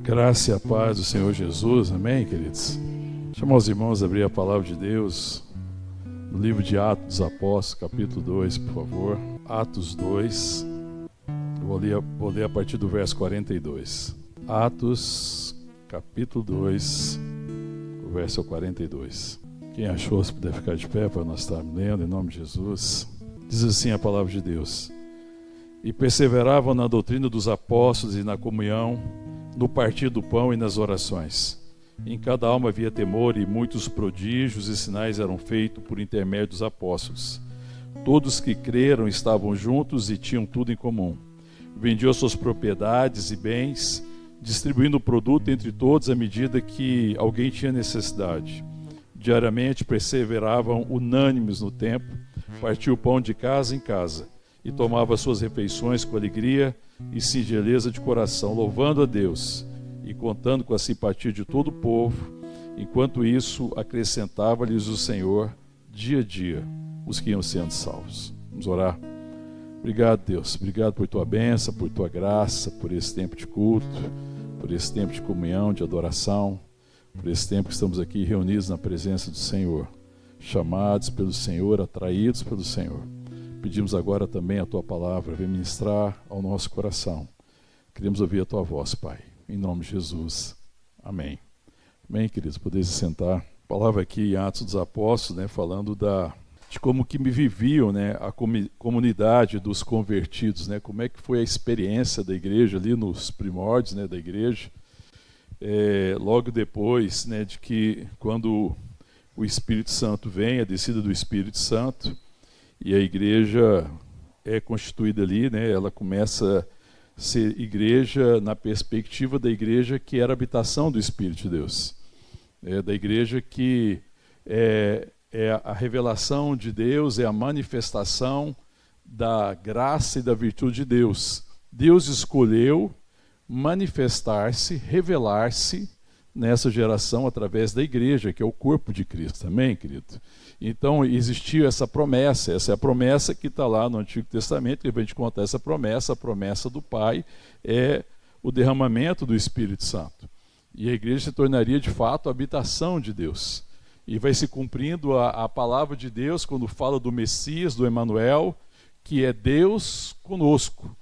Graça e a paz do Senhor Jesus, amém, queridos? Chama os irmãos a abrir a palavra de Deus no livro de Atos dos Apóstolos, capítulo 2, por favor. Atos 2, eu vou ler a partir do verso 42. Atos, capítulo 2, o verso 42. Quem achou, se puder ficar de pé para nós estarmos lendo, em nome de Jesus. Diz assim a palavra de Deus: E perseveravam na doutrina dos apóstolos e na comunhão, no partir do pão e nas orações. Em cada alma havia temor, e muitos prodígios e sinais eram feitos por intermédio dos apóstolos. Todos que creram estavam juntos e tinham tudo em comum. Vendiam suas propriedades e bens, distribuindo o produto entre todos à medida que alguém tinha necessidade. Diariamente perseveravam unânimes no templo, partiam o pão de casa em casa, e tomava suas refeições com alegria e singeleza de coração, louvando a Deus e contando com a simpatia de todo o povo. Enquanto isso, acrescentava-lhes o Senhor dia a dia os que iam sendo salvos. Vamos orar. Obrigado, Deus. Obrigado por tua bênção, por tua graça, por esse tempo de culto, por esse tempo de comunhão, de adoração, por esse tempo que estamos aqui reunidos na presença do Senhor, chamados pelo Senhor, atraídos pelo Senhor. Pedimos agora também a Tua palavra, vem ministrar ao nosso coração. Queremos ouvir a Tua voz, Pai, em nome de Jesus. Amém. Amém, queridos, podeis sentar. A palavra aqui em Atos dos Apóstolos, falando de como que me viviam, a comunidade dos convertidos, como é que foi a experiência da igreja ali nos primórdios, da igreja. Logo depois, de que quando o Espírito Santo vem, a descida do Espírito Santo, e a igreja é constituída ali, ela começa a ser igreja na perspectiva da igreja que era a habitação do Espírito de Deus. Da igreja que é a revelação de Deus, é a manifestação da graça e da virtude de Deus. Deus escolheu manifestar-se, revelar-se nessa geração através da igreja, que é o corpo de Cristo. Amém, querido? Então, existiu essa promessa. Essa é a promessa que está lá no Antigo Testamento, que a gente conta essa promessa. A promessa do Pai é o derramamento do Espírito Santo. E a igreja se tornaria, de fato, a habitação de Deus. E vai se cumprindo a palavra de Deus quando fala do Messias, do Emanuel, que é Deus conosco.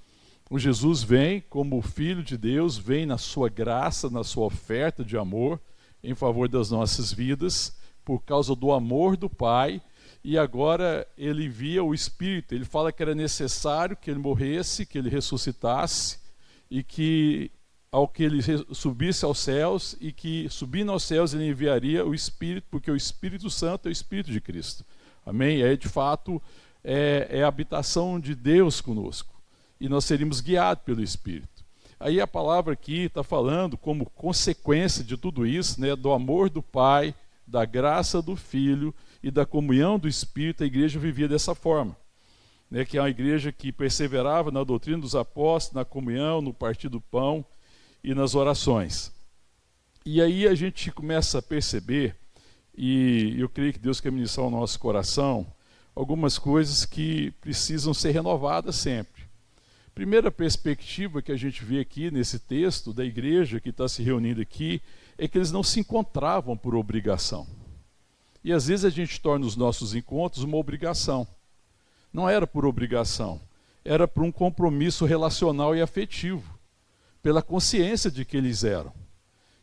O Jesus vem como Filho de Deus, vem na sua graça, na sua oferta de amor em favor das nossas vidas, por causa do amor do Pai, e agora ele envia o Espírito. Ele fala que era necessário que ele morresse, que ele ressuscitasse, e que ao que ele subisse aos céus, e que subindo aos céus ele enviaria o Espírito, porque o Espírito Santo é o Espírito de Cristo. Amém? De fato, é a habitação de Deus conosco. E nós seríamos guiados pelo Espírito. Aí a palavra aqui está falando como consequência de tudo isso, do amor do Pai, da graça do Filho e da comunhão do Espírito. A igreja vivia dessa forma, que é uma igreja que perseverava na doutrina dos apóstolos, na comunhão, no partir do pão e nas orações. E aí a gente começa a perceber, e eu creio que Deus quer ministrar ao nosso coração, algumas coisas que precisam ser renovadas sempre. Primeira perspectiva que a gente vê aqui nesse texto da igreja que está se reunindo aqui é que eles não se encontravam por obrigação. E às vezes a gente torna os nossos encontros uma obrigação. Não era por obrigação, era por um compromisso relacional e afetivo, pela consciência de que eles eram.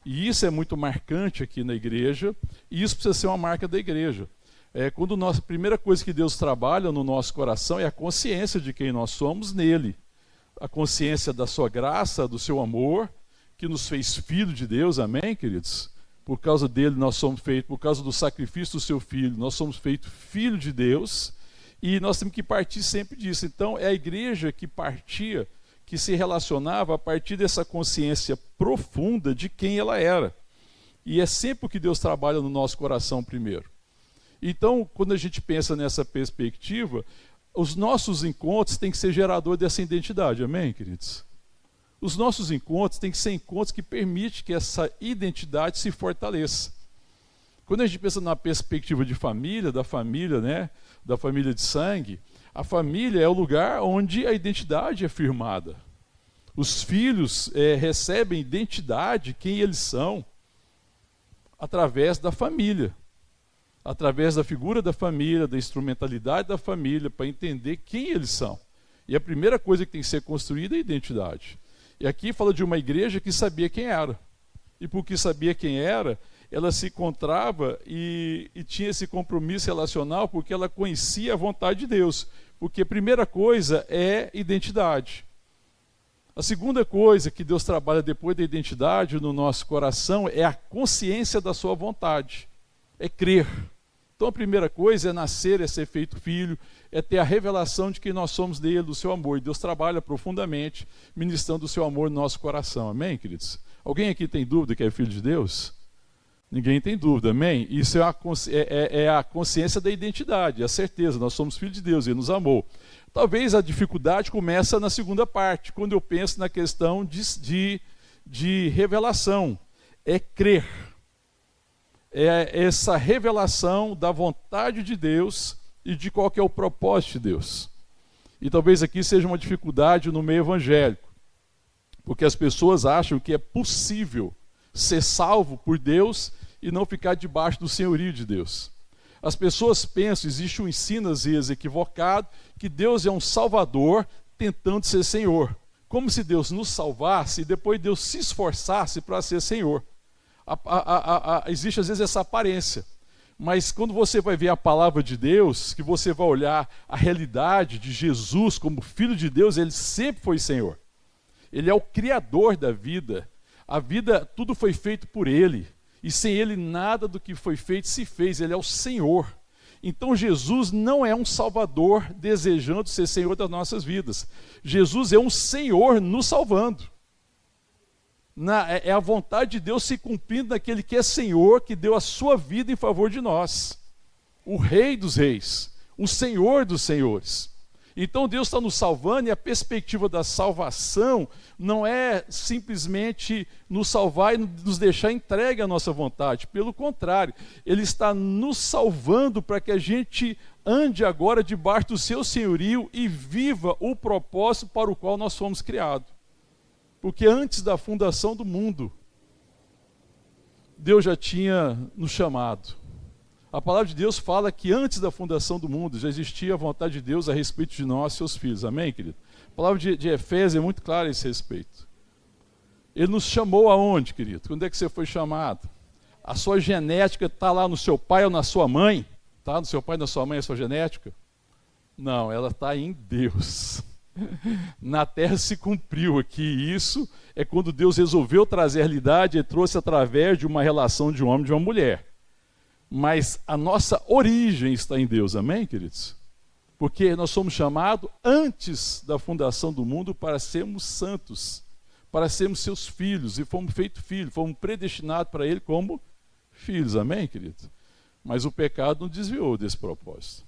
E isso é muito marcante aqui na igreja, e isso precisa ser uma marca da igreja. A primeira coisa que Deus trabalha no nosso coração é a consciência de quem nós somos nele. A consciência da sua graça, do seu amor, que nos fez filho de Deus, amém, queridos? Por causa dele nós somos feitos, por causa do sacrifício do seu filho, nós somos feitos filho de Deus, e nós temos que partir sempre disso. Então é a igreja que partia, que se relacionava a partir dessa consciência profunda de quem ela era. E é sempre o que Deus trabalha no nosso coração primeiro. Então, quando a gente pensa nessa perspectiva, os nossos encontros têm que ser gerador dessa identidade, amém, queridos? Os nossos encontros têm que ser encontros que permitem que essa identidade se fortaleça. Quando a gente pensa na perspectiva de família, da família de sangue, a família é o lugar onde a identidade é firmada. Os filhos recebem identidade, quem eles são, através da família, através da figura da família, da instrumentalidade da família, para entender quem eles são. E a primeira coisa que tem que ser construída é a identidade. E aqui fala de uma igreja que sabia quem era. E porque sabia quem era, ela se encontrava e tinha esse compromisso relacional porque ela conhecia a vontade de Deus. Porque a primeira coisa é identidade. A segunda coisa que Deus trabalha depois da identidade no nosso coração é a consciência da sua vontade. É crer. Então a primeira coisa é nascer, é ser feito filho, é ter a revelação de que nós somos dele, do seu amor. E Deus trabalha profundamente ministrando o seu amor no nosso coração. Amém, queridos? Alguém aqui tem dúvida que é filho de Deus? Ninguém tem dúvida, amém? Isso é a consciência da identidade, a certeza, nós somos filhos de Deus, Ele nos amou. Talvez a dificuldade começa na segunda parte, quando eu penso na questão de revelação, é crer. É essa revelação da vontade de Deus e de qual que é o propósito de Deus. E talvez aqui seja uma dificuldade no meio evangélico, porque as pessoas acham que é possível ser salvo por Deus e não ficar debaixo do senhorio de Deus. As pessoas pensam, existe um ensino às vezes equivocado, que Deus é um salvador tentando ser senhor. Como se Deus nos salvasse e depois Deus se esforçasse para ser senhor. Existe às vezes essa aparência. Mas quando você vai ver a palavra de Deus, que você vai olhar a realidade de Jesus como Filho de Deus, Ele sempre foi Senhor. Ele é o Criador da vida. A vida, tudo foi feito por Ele. E sem Ele nada do que foi feito se fez. Ele é o Senhor. Então Jesus não é um Salvador desejando ser Senhor das nossas vidas. Jesus é um Senhor nos salvando. É a vontade de Deus se cumprindo naquele que é Senhor, que deu a sua vida em favor de nós. O Rei dos Reis, o Senhor dos Senhores. Então Deus está nos salvando e a perspectiva da salvação não é simplesmente nos salvar e nos deixar entregue à nossa vontade. Pelo contrário, Ele está nos salvando para que a gente ande agora debaixo do seu senhorio e viva o propósito para o qual nós fomos criados. Porque antes da fundação do mundo, Deus já tinha nos chamado. A palavra de Deus fala que antes da fundação do mundo já existia a vontade de Deus a respeito de nós, seus filhos. Amém, querido? A palavra de Efésios é muito clara a esse respeito. Ele nos chamou aonde, querido? Quando é que você foi chamado? A sua genética está lá no seu pai ou na sua mãe? Está no seu pai ou na sua mãe a sua genética? Não, ela está em Deus. Na terra se cumpriu aqui. Isso é quando Deus resolveu trazer a realidade e trouxe através de uma relação de um homem e de uma mulher. Mas a nossa origem está em Deus, amém, queridos? Porque nós somos chamados antes da fundação do mundo para sermos santos, para sermos seus filhos, e fomos feitos filhos, fomos predestinados para Ele como filhos, amém, querido? Mas o pecado nos desviou desse propósito.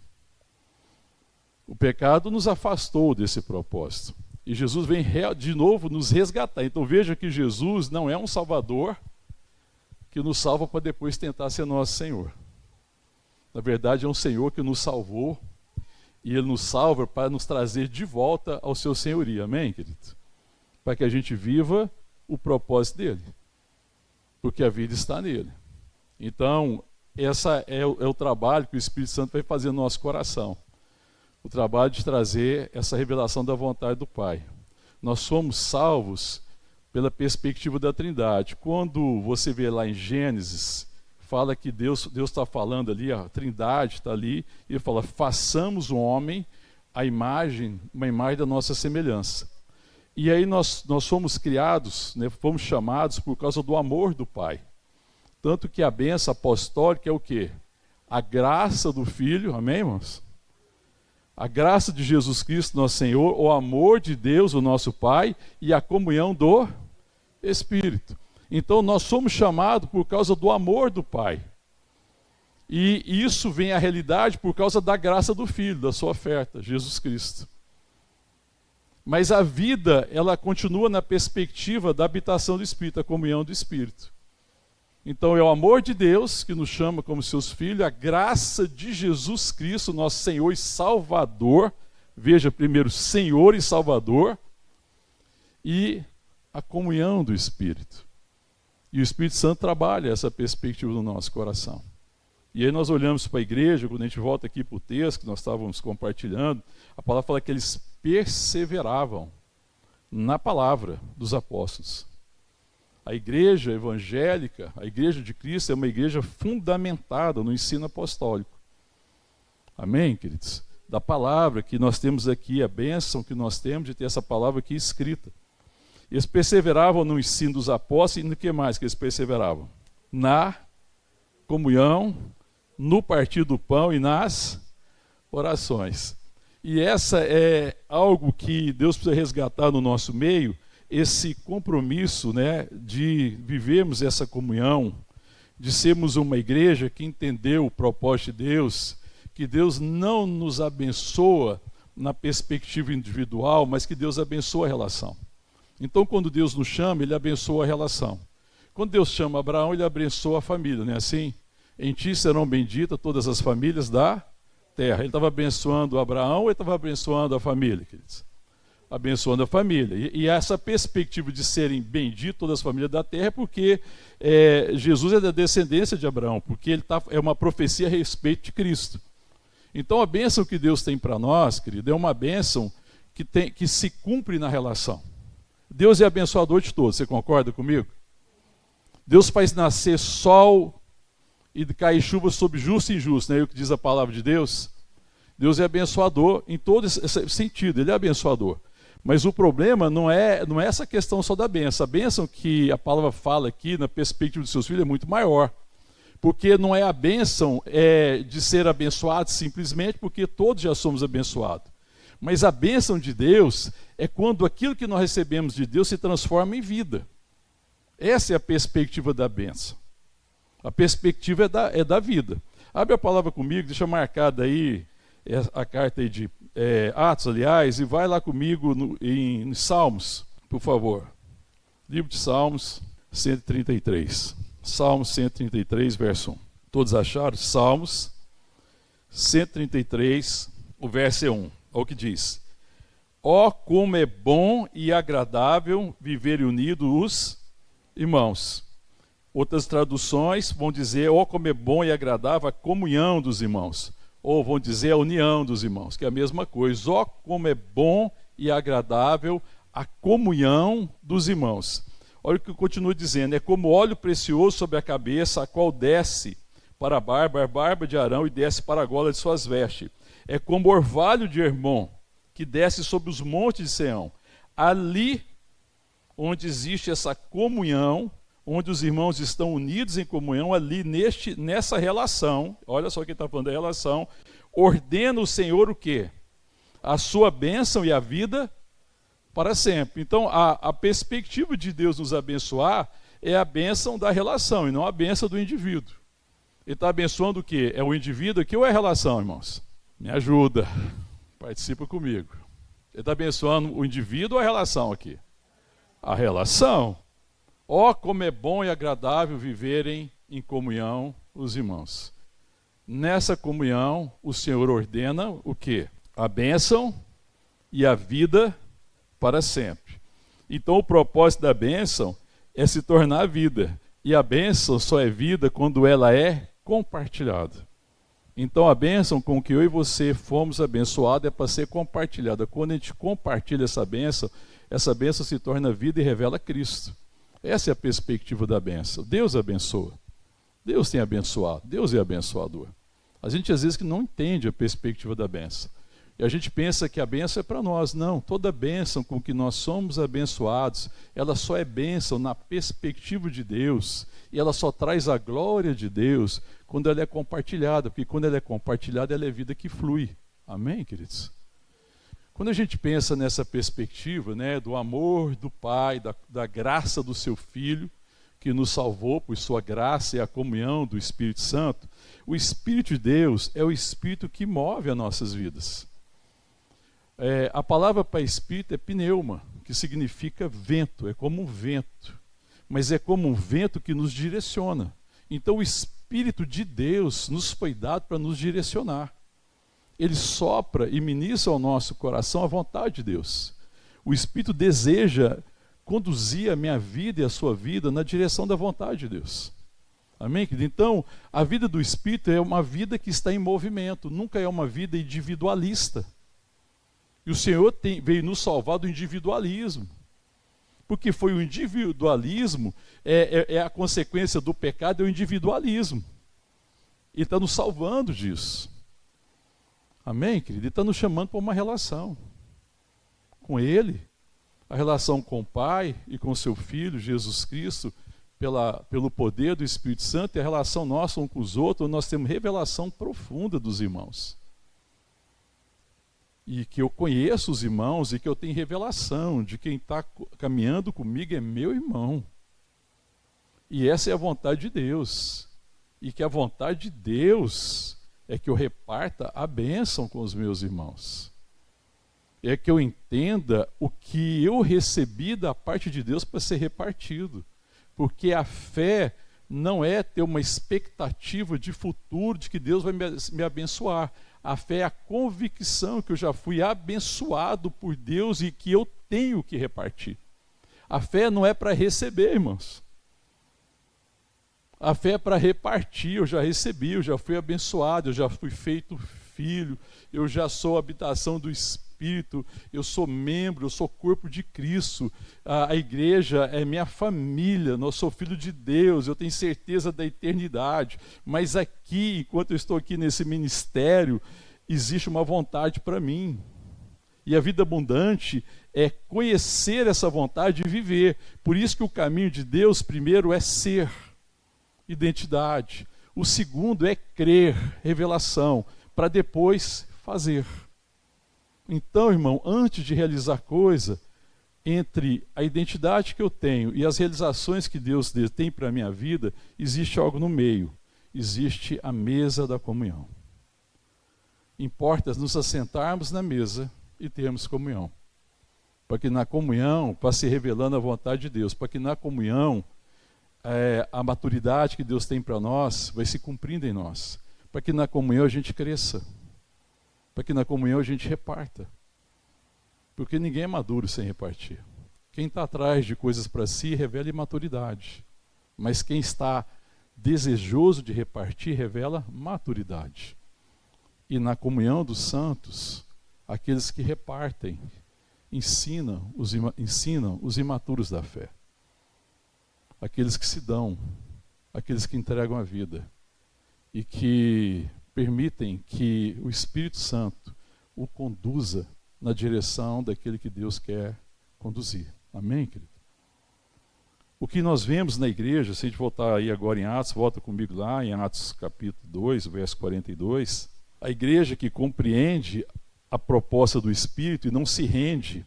O pecado nos afastou desse propósito. E Jesus vem de novo nos resgatar. Então veja que Jesus não é um Salvador que nos salva para depois tentar ser nosso Senhor. Na verdade, é um Senhor que nos salvou e Ele nos salva para nos trazer de volta ao seu senhorio. Amém, querido? Para que a gente viva o propósito dEle. Porque a vida está nele. Então, esse é o trabalho que o Espírito Santo vai fazer no nosso coração. O trabalho de trazer essa revelação da vontade do Pai. Nós somos salvos pela perspectiva da Trindade. Quando você vê lá em Gênesis, fala que Deus está falando ali, a Trindade está ali, e ele fala, façamos o homem uma imagem da nossa semelhança. E aí nós fomos criados, né, fomos chamados por causa do amor do Pai. Tanto que a bênção apostólica é o quê? A graça do Filho, amém, irmãos? A graça de Jesus Cristo, nosso Senhor, o amor de Deus, o nosso Pai, e a comunhão do Espírito. Então nós somos chamados por causa do amor do Pai. E isso vem à realidade por causa da graça do Filho, da sua oferta, Jesus Cristo. Mas a vida, ela continua na perspectiva da habitação do Espírito, a comunhão do Espírito. Então é o amor de Deus que nos chama como seus filhos, a graça de Jesus Cristo, nosso Senhor e Salvador. Veja primeiro, Senhor e Salvador. e a comunhão do Espírito. E o Espírito Santo trabalha essa perspectiva no nosso coração. E aí nós olhamos para a igreja, quando a gente volta aqui para o texto que nós estávamos compartilhando, a palavra fala que eles perseveravam na palavra dos apóstolos. A igreja evangélica, a igreja de Cristo, é uma igreja fundamentada no ensino apostólico. Amém, queridos? Da palavra que nós temos aqui, a bênção que nós temos de ter essa palavra aqui escrita. Eles perseveravam no ensino dos apóstolos e no que mais que eles perseveravam? Na comunhão, no partir do pão e nas orações. E essa é algo que Deus precisa resgatar no nosso meio, esse compromisso, né, de vivermos essa comunhão, de sermos uma igreja que entendeu o propósito de Deus, que Deus não nos abençoa na perspectiva individual, mas que Deus abençoa a relação. Então, quando Deus nos chama, Ele abençoa a relação. Quando Deus chama Abraão, Ele abençoa a família, não é assim? Em ti serão benditas todas as famílias da terra. Ele estava abençoando Abraão ou ele estava abençoando a família, queridos? Abençoando a família. E essa perspectiva de serem benditas todas as famílias da terra é porque Jesus é da descendência de Abraão, porque é uma profecia a respeito de Cristo. Então a bênção que Deus tem para nós, querido, é uma bênção que se cumpre na relação. Deus é abençoador de todos, você concorda comigo? Deus faz nascer sol e cair chuva sobre justo e injusto, não é o que diz a palavra de Deus? Deus é abençoador em todo esse sentido, Ele é abençoador. Mas o problema não é essa questão só da bênção. A bênção que a palavra fala aqui, na perspectiva dos seus filhos, é muito maior. Porque não é a bênção de ser abençoado simplesmente porque todos já somos abençoados. Mas a bênção de Deus é quando aquilo que nós recebemos de Deus se transforma em vida. Essa é a perspectiva da bênção. A perspectiva é da vida. Abre a palavra comigo, deixa marcada aí a carta aí de Atos, aliás, e vai lá comigo em Salmos, por favor. Livro de Salmos 133. Salmos 133, verso 1. Todos acharam? Salmos 133, o verso 1. Olha o que diz. Ó, como é bom e agradável viverem unidos os irmãos. Outras traduções vão dizer, ó, como é bom e agradável a comunhão dos irmãos. Ou vão dizer a união dos irmãos, que é a mesma coisa. Ó, como é bom e agradável a comunhão dos irmãos. Olha o que continua dizendo, é como óleo precioso sobre a cabeça, a qual desce para a barba de Arão e desce para a gola de suas vestes. É como orvalho de Hermon, que desce sobre os montes de Sião. Ali onde existe essa comunhão, onde os irmãos estão unidos em comunhão, ali nessa relação, olha só quem está falando da relação, ordena o Senhor o quê? A sua bênção e a vida para sempre. Então, a perspectiva de Deus nos abençoar é a bênção da relação e não a bênção do indivíduo. Ele está abençoando o quê? É o indivíduo aqui ou é a relação, irmãos? Me ajuda, participa comigo. Ele está abençoando o indivíduo ou a relação aqui? A relação. Ó, como é bom e agradável viverem em comunhão os irmãos. Nessa comunhão, o Senhor ordena o quê? A bênção e a vida para sempre. Então, o propósito da bênção é se tornar vida. E a bênção só é vida quando ela é compartilhada. Então, a bênção com que eu e você fomos abençoados é para ser compartilhada. Quando a gente compartilha essa bênção se torna vida e revela Cristo. Essa é a perspectiva da bênção. Deus abençoa. Deus tem abençoado. Deus é abençoador. A gente às vezes que não entende a perspectiva da bênção. E a gente pensa que a bênção é para nós. Não, toda bênção com que nós somos abençoados, ela só é bênção na perspectiva de Deus. E ela só traz a glória de Deus quando ela é compartilhada. Porque quando ela é compartilhada, ela é vida que flui. Amém, queridos? Quando a gente pensa nessa perspectiva, né, do amor do Pai, da graça do seu Filho, que nos salvou por sua graça e a comunhão do Espírito Santo, o Espírito de Deus é o Espírito que move as nossas vidas. A palavra para Espírito é pneuma, que significa vento, é como um vento. Mas é como um vento que nos direciona. Então o Espírito de Deus nos foi dado para nos direcionar. Ele sopra e ministra ao nosso coração a vontade de Deus. O Espírito deseja conduzir a minha vida e a sua vida na direção da vontade de Deus. Amém, querido? Então, a vida do Espírito é uma vida que está em movimento, nunca é uma vida individualista. E o Senhor veio nos salvar do individualismo. Porque foi o individualismo, é a consequência do pecado, é o individualismo. Ele está nos salvando disso. Amém, querido? Ele está nos chamando para uma relação com Ele, a relação com o Pai e com o seu Filho, Jesus Cristo, pelo poder do Espírito Santo, e a relação nossa uns com os outros, nós temos revelação profunda dos irmãos. E que eu conheço os irmãos e que eu tenho revelação de quem está caminhando comigo é meu irmão. E essa é a vontade de Deus. E que a vontade de Deus é que eu reparta a bênção com os meus irmãos. É que eu entenda o que eu recebi da parte de Deus para ser repartido. Porque a fé não é ter uma expectativa de futuro, de que Deus vai me abençoar. A fé é a convicção que eu já fui abençoado por Deus e que eu tenho que repartir. A fé não é para receber, irmãos. A fé é para repartir. Eu já recebi, eu já fui abençoado, eu já fui feito filho, eu já sou habitação do Espírito, eu sou membro, eu sou corpo de Cristo, a igreja é minha família, eu sou filho de Deus, eu tenho certeza da eternidade. Mas aqui, enquanto eu estou aqui nesse ministério, existe uma vontade para mim. E a vida abundante é conhecer essa vontade e viver. Por isso que o caminho de Deus, primeiro, é ser, identidade. O segundo é crer, revelação, para depois fazer. Então, irmão, antes de realizar coisa, entre a identidade que eu tenho e as realizações que Deus tem para a minha vida, existe algo no meio. Existe a mesa da comunhão. Importa nos assentarmos na mesa e termos comunhão. Para que na comunhão, para se revelando a vontade de Deus, para que na comunhão, a maturidade que Deus tem para nós vai se cumprindo em nós. Para que na comunhão a gente cresça. Para que na comunhão a gente reparta. Porque ninguém é maduro sem repartir. Quem está atrás de coisas para si revela imaturidade. Mas quem está desejoso de repartir revela maturidade. E na comunhão dos santos, aqueles que repartem, ensinam os imaturos da fé. Aqueles que se dão, aqueles que entregam a vida. E que permitem que o Espírito Santo o conduza na direção daquele que Deus quer conduzir. Amém, querido? O que nós vemos na igreja, se a gente voltar aí agora em Atos, volta comigo lá em Atos capítulo 2, verso 42, a igreja que compreende a proposta do Espírito e não se rende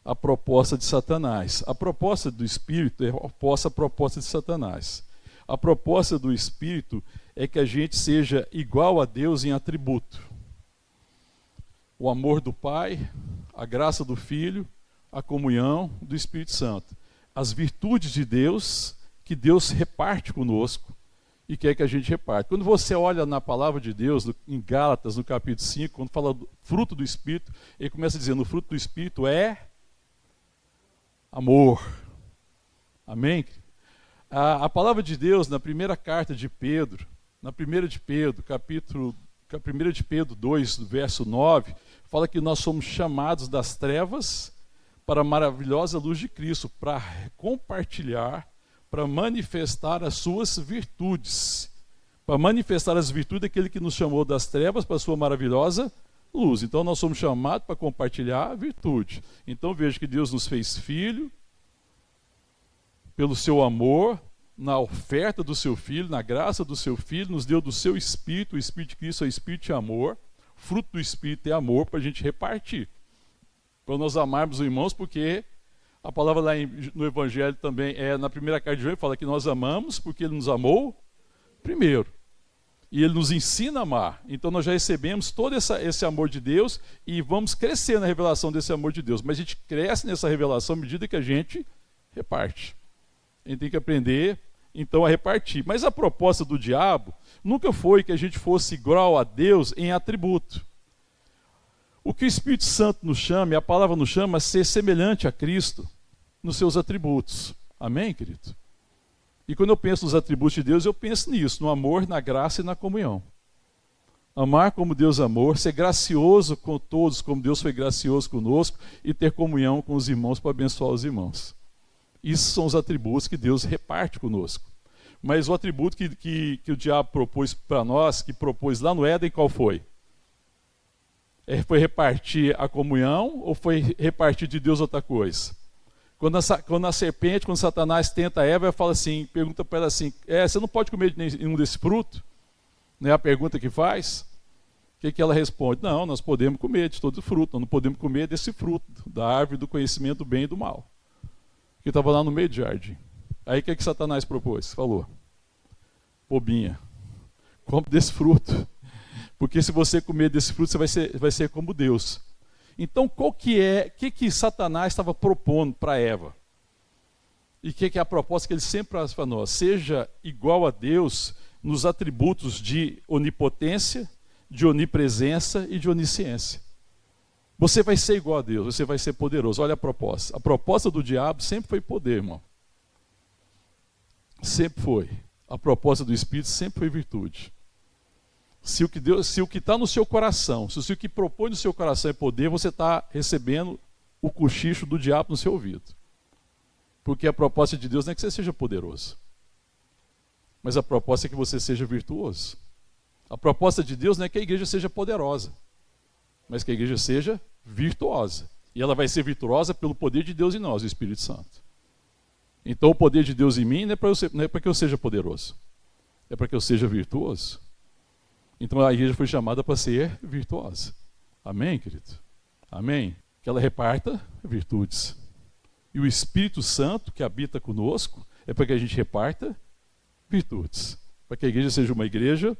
à proposta de Satanás. A proposta do Espírito é oposta à proposta de Satanás. A proposta do Espírito é que a gente seja igual a Deus em atributo. O amor do Pai, a graça do Filho, a comunhão do Espírito Santo. As virtudes de Deus, que Deus reparte conosco e quer que a gente reparte. Quando você olha na palavra de Deus, em Gálatas, no capítulo 5, quando fala do fruto do Espírito, ele começa dizendo, o fruto do Espírito é amor. Amém? A palavra de Deus, na primeira carta de Pedro, na 1 de Pedro, capítulo 1 de Pedro 2, verso 9, fala que nós somos chamados das trevas para a maravilhosa luz de Cristo, para compartilhar, para manifestar as suas virtudes, para manifestar as virtudes daquele que nos chamou das trevas para a sua maravilhosa luz. Então nós somos chamados para compartilhar a virtude. Então veja que Deus nos fez filho, pelo seu amor, na oferta do seu Filho, na graça do seu Filho, nos deu do seu Espírito, o Espírito de Cristo é o Espírito de amor, fruto do Espírito é amor para a gente repartir. Para nós amarmos os irmãos, porque a palavra lá no Evangelho também, na primeira carta de João, fala que nós amamos porque Ele nos amou primeiro. E Ele nos ensina a amar. Então nós já recebemos todo esse amor de Deus e vamos crescer na revelação desse amor de Deus. Mas a gente cresce nessa revelação à medida que a gente reparte. A gente tem que aprender, então, a repartir. Mas a proposta do diabo nunca foi que a gente fosse igual a Deus em atributo. O que o Espírito Santo nos chama, e a palavra nos chama, é ser semelhante a Cristo. nos seus atributos. Amém, querido? E quando eu penso nos atributos de Deus, eu penso nisso, no amor, na graça e na comunhão. Amar como Deus amou, ser gracioso com todos, como Deus foi gracioso conosco, e ter comunhão com os irmãos para abençoar os irmãos. Esses são os atributos que Deus reparte conosco. Mas o atributo que o diabo propôs para nós, que propôs lá no Éden, qual foi? Foi repartir a comunhão ou foi repartir de Deus outra coisa? Quando a serpente, quando Satanás tenta Eva, ela fala assim, pergunta para ela assim, você não pode comer de nenhum desse fruto? Não é a pergunta que faz? O que ela responde? Não, nós podemos comer de todo fruto, nós não podemos comer desse fruto, da árvore do conhecimento do bem e do mal. Que estava lá no meio do jardim. Aí o que Satanás propôs? Falou, bobinha, come desse fruto, porque se você comer desse fruto, você vai ser como Deus. Então, o que Satanás estava propondo para Eva? E o que é a proposta que ele sempre faz para nós? Seja igual a Deus nos atributos de onipotência, de onipresença e de onisciência. Você vai ser igual a Deus, você vai ser poderoso. Olha a proposta. A proposta do diabo sempre foi poder, irmão. Sempre foi. A proposta do Espírito sempre foi virtude. Se o que está no seu coração, se o que propõe no seu coração é poder, você está recebendo o cochicho do diabo no seu ouvido. Porque a proposta de Deus não é que você seja poderoso, mas a proposta é que você seja virtuoso. A proposta de Deus não é que a igreja seja poderosa, mas que a igreja seja virtuosa. E ela vai ser virtuosa pelo poder de Deus em nós, o Espírito Santo. Então o poder de Deus em mim não é para que eu seja poderoso, é para que eu seja virtuoso. Então a igreja foi chamada para ser virtuosa. Amém, querido? Amém? Que ela reparta virtudes. E o Espírito Santo que habita conosco é para que a gente reparta virtudes. Para que a igreja seja uma igreja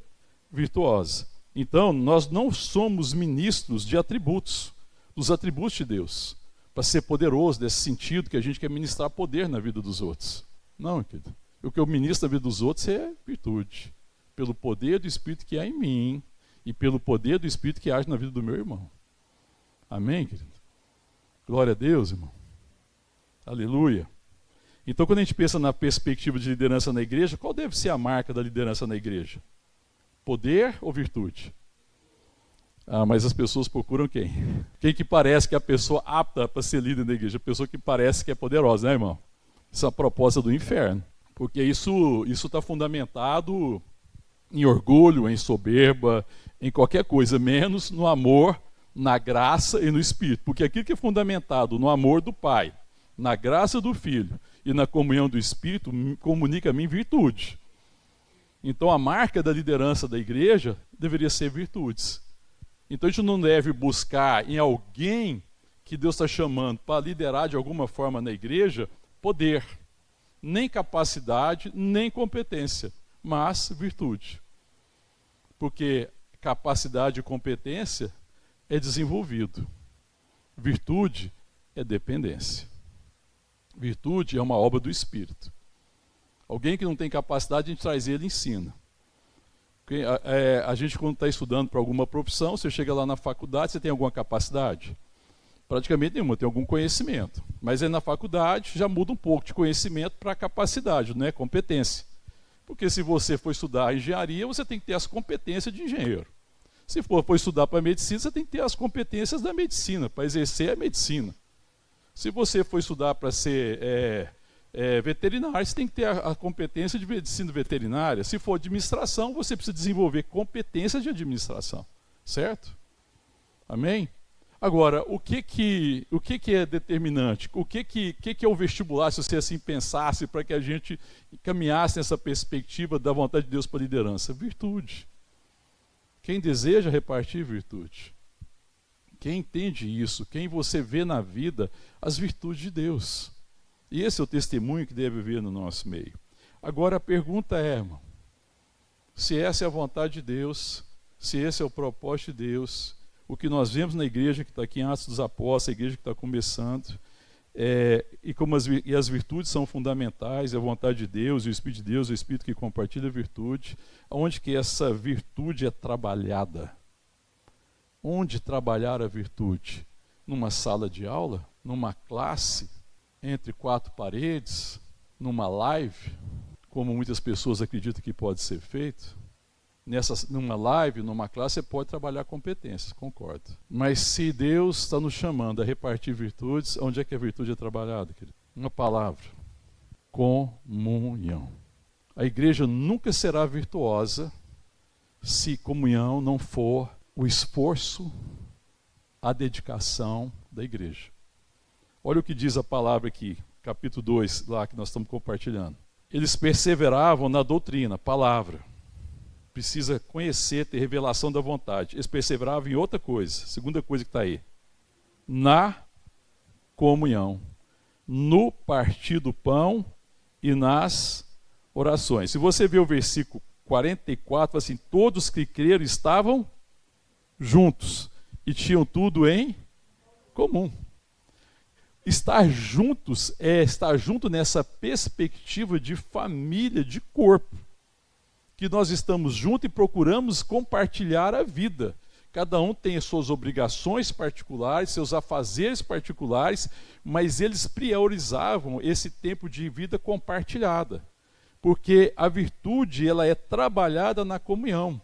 virtuosa. Então, nós não somos ministros de atributos, dos atributos de Deus, para ser poderoso nesse sentido que a gente quer ministrar poder na vida dos outros. Não, querido. O que eu ministro na vida dos outros é virtude. Pelo poder do Espírito que há em mim e pelo poder do Espírito que age na vida do meu irmão. Amém, querido? Glória a Deus, irmão. Aleluia. Então, quando a gente pensa na perspectiva de liderança na igreja, qual deve ser a marca da liderança na igreja? Poder ou virtude? Mas as pessoas procuram quem? Quem que parece que é a pessoa apta para ser líder da igreja? A pessoa que parece que é poderosa, né, irmão? Isso é a proposta do inferno. Porque isso está fundamentado em orgulho, em soberba, em qualquer coisa, menos no amor, na graça e no Espírito. Porque aquilo que é fundamentado no amor do Pai, na graça do Filho e na comunhão do Espírito, comunica a mim virtude. Então a marca da liderança da igreja deveria ser virtudes. Então a gente não deve buscar em alguém que Deus está chamando para liderar de alguma forma na igreja, poder, nem capacidade, nem competência, mas virtude. Porque capacidade e competência é desenvolvido. Virtude é dependência. Virtude é uma obra do Espírito. Alguém que não tem capacidade, a gente traz ele e ensina. A gente, quando está estudando para alguma profissão, você chega lá na faculdade, você tem alguma capacidade? Praticamente nenhuma, tem algum conhecimento. Mas aí na faculdade já muda um pouco de conhecimento para capacidade, não é competência. Porque se você for estudar engenharia, você tem que ter as competências de engenheiro. Se for estudar para medicina, você tem que ter as competências da medicina, para exercer a medicina. Se você for estudar para ser veterinário, você tem que ter a competência de medicina veterinária. Se for administração, você precisa desenvolver competências de administração. Certo? Amém? Agora, o que é determinante? O que é o vestibular, se você assim pensasse, para que a gente caminhasse nessa perspectiva da vontade de Deus para a liderança? Virtude. Quem deseja repartir virtude. Quem entende isso, quem você vê na vida, as virtudes de Deus. E esse é o testemunho que deve haver no nosso meio. Agora a pergunta é, irmão, se essa é a vontade de Deus, se esse é o propósito de Deus, o que nós vemos na igreja que está aqui em Atos dos Apóstolos, a igreja que está começando, e as virtudes são fundamentais, é a vontade de Deus, e o Espírito de Deus, o Espírito que compartilha a virtude, onde que essa virtude é trabalhada? Onde trabalhar a virtude? Numa sala de aula? Numa classe? entre quatro paredes, numa live, como muitas pessoas acreditam que pode ser feito. Numa live, numa classe, você pode trabalhar competências, concordo. Mas se Deus está nos chamando a repartir virtudes, onde é que a virtude é trabalhada, querido? Uma palavra: comunhão. A igreja nunca será virtuosa se comunhão não for o esforço, a dedicação da igreja. Olha o que diz a palavra aqui, capítulo 2, lá que nós estamos compartilhando. Eles perseveravam na doutrina, palavra. Precisa conhecer, ter revelação da vontade. Eles perseveravam em outra coisa, segunda coisa que está aí. Na comunhão, no partir do pão e nas orações. Se você ver o versículo 44, assim, todos que creram estavam juntos e tinham tudo em comum. Estar juntos é estar junto nessa perspectiva de família, de corpo. Que nós estamos juntos e procuramos compartilhar a vida. Cada um tem as suas obrigações particulares, seus afazeres particulares, mas eles priorizavam esse tempo de vida compartilhada. Porque a virtude, ela é trabalhada na comunhão.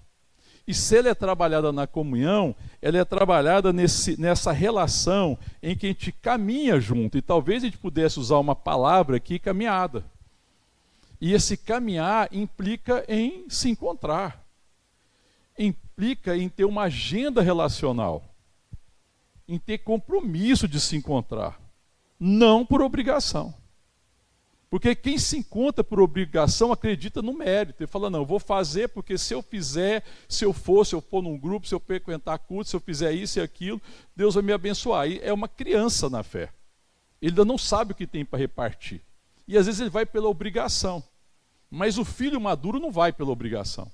E se ela é trabalhada na comunhão, ela é trabalhada nessa relação em que a gente caminha junto. E talvez a gente pudesse usar uma palavra aqui, caminhada. E esse caminhar implica em se encontrar. Implica em ter uma agenda relacional. Em ter compromisso de se encontrar. Não por obrigação. Porque quem se encontra por obrigação acredita no mérito. Ele fala, não, eu vou fazer porque se eu fizer, se eu for num grupo, se eu frequentar culto, se eu fizer isso e aquilo, Deus vai me abençoar. E é uma criança na fé. Ele ainda não sabe o que tem para repartir. E às vezes ele vai pela obrigação. Mas o filho maduro não vai pela obrigação.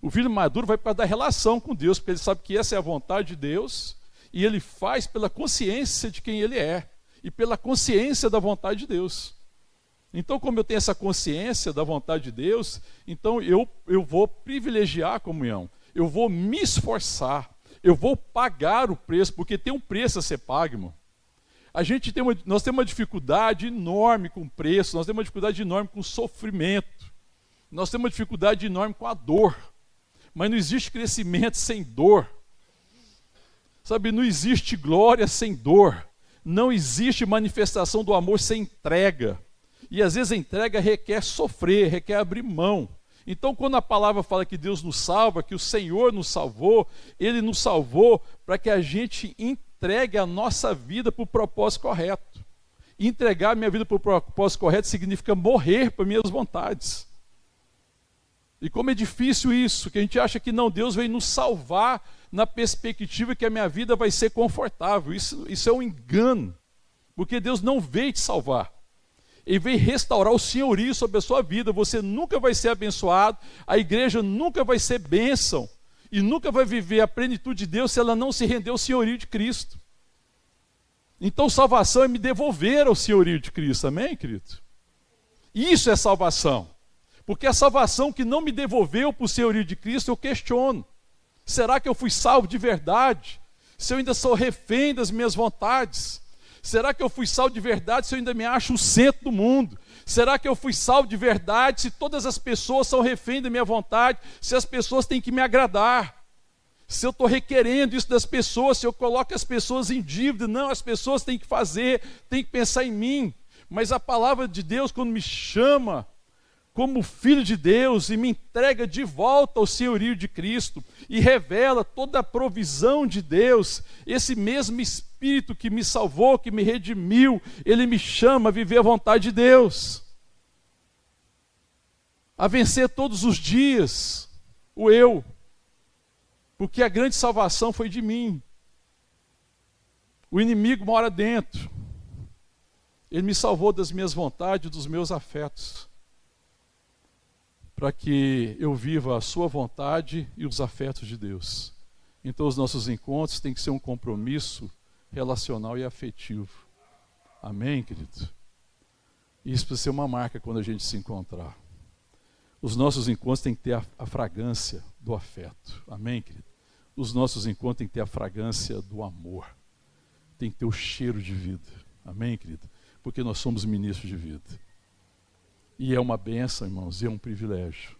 O filho maduro vai para dar relação com Deus, porque ele sabe que essa é a vontade de Deus, e ele faz pela consciência de quem ele é, e pela consciência da vontade de Deus. Então, como eu tenho essa consciência da vontade de Deus, então eu vou privilegiar a comunhão, eu vou me esforçar, eu vou pagar o preço, porque tem um preço a ser pago, irmão. Nós temos uma dificuldade enorme com o preço, nós temos uma dificuldade enorme com o sofrimento, nós temos uma dificuldade enorme com a dor, mas não existe crescimento sem dor, sabe, não existe glória sem dor, não existe manifestação do amor sem entrega. E às vezes a entrega requer sofrer, requer abrir mão. Então, quando a palavra fala que Deus nos salva, que o Senhor nos salvou, Ele nos salvou para que a gente entregue a nossa vida para o propósito correto. E entregar a minha vida para o propósito correto significa morrer para minhas vontades. E como é difícil isso, que a gente acha que não, Deus veio nos salvar na perspectiva que a minha vida vai ser confortável. Isso é um engano, porque Deus não veio te salvar. Ele veio restaurar o senhorio sobre a sua vida. Você nunca vai ser abençoado, a igreja nunca vai ser bênção, e nunca vai viver a plenitude de Deus se ela não se render ao senhorio de Cristo. Então salvação é me devolver ao senhorio de Cristo, amém, querido? Isso é salvação, porque a salvação que não me devolveu para o senhorio de Cristo, eu questiono. Será que eu fui salvo de verdade? Se eu ainda sou refém das minhas vontades? Será que eu fui salvo de verdade se eu ainda me acho o centro do mundo? Será que eu fui salvo de verdade se todas as pessoas são refém da minha vontade? Se as pessoas têm que me agradar? Se eu estou requerendo isso das pessoas, se eu coloco as pessoas em dívida? Não, as pessoas têm que fazer, têm que pensar em mim. Mas a palavra de Deus, quando me chama como filho de Deus e me entrega de volta ao senhorio de Cristo e revela toda a provisão de Deus, esse mesmo Espírito que me salvou, que me redimiu, ele me chama a viver a vontade de Deus, a vencer todos os dias o eu, porque a grande salvação foi de mim. O inimigo mora dentro, ele me salvou das minhas vontades, dos meus afetos, para que eu viva a sua vontade e os afetos de Deus. Então os nossos encontros têm que ser um compromisso relacional e afetivo. Amém, querido? Isso precisa ser uma marca quando a gente se encontrar. Os nossos encontros têm que ter a fragrância do afeto. Amém, querido? Os nossos encontros têm que ter a fragrância do amor. Tem que ter o cheiro de vida. Amém, querido? porque nós somos ministros de vida. E é uma bênção, irmãos, e é um privilégio.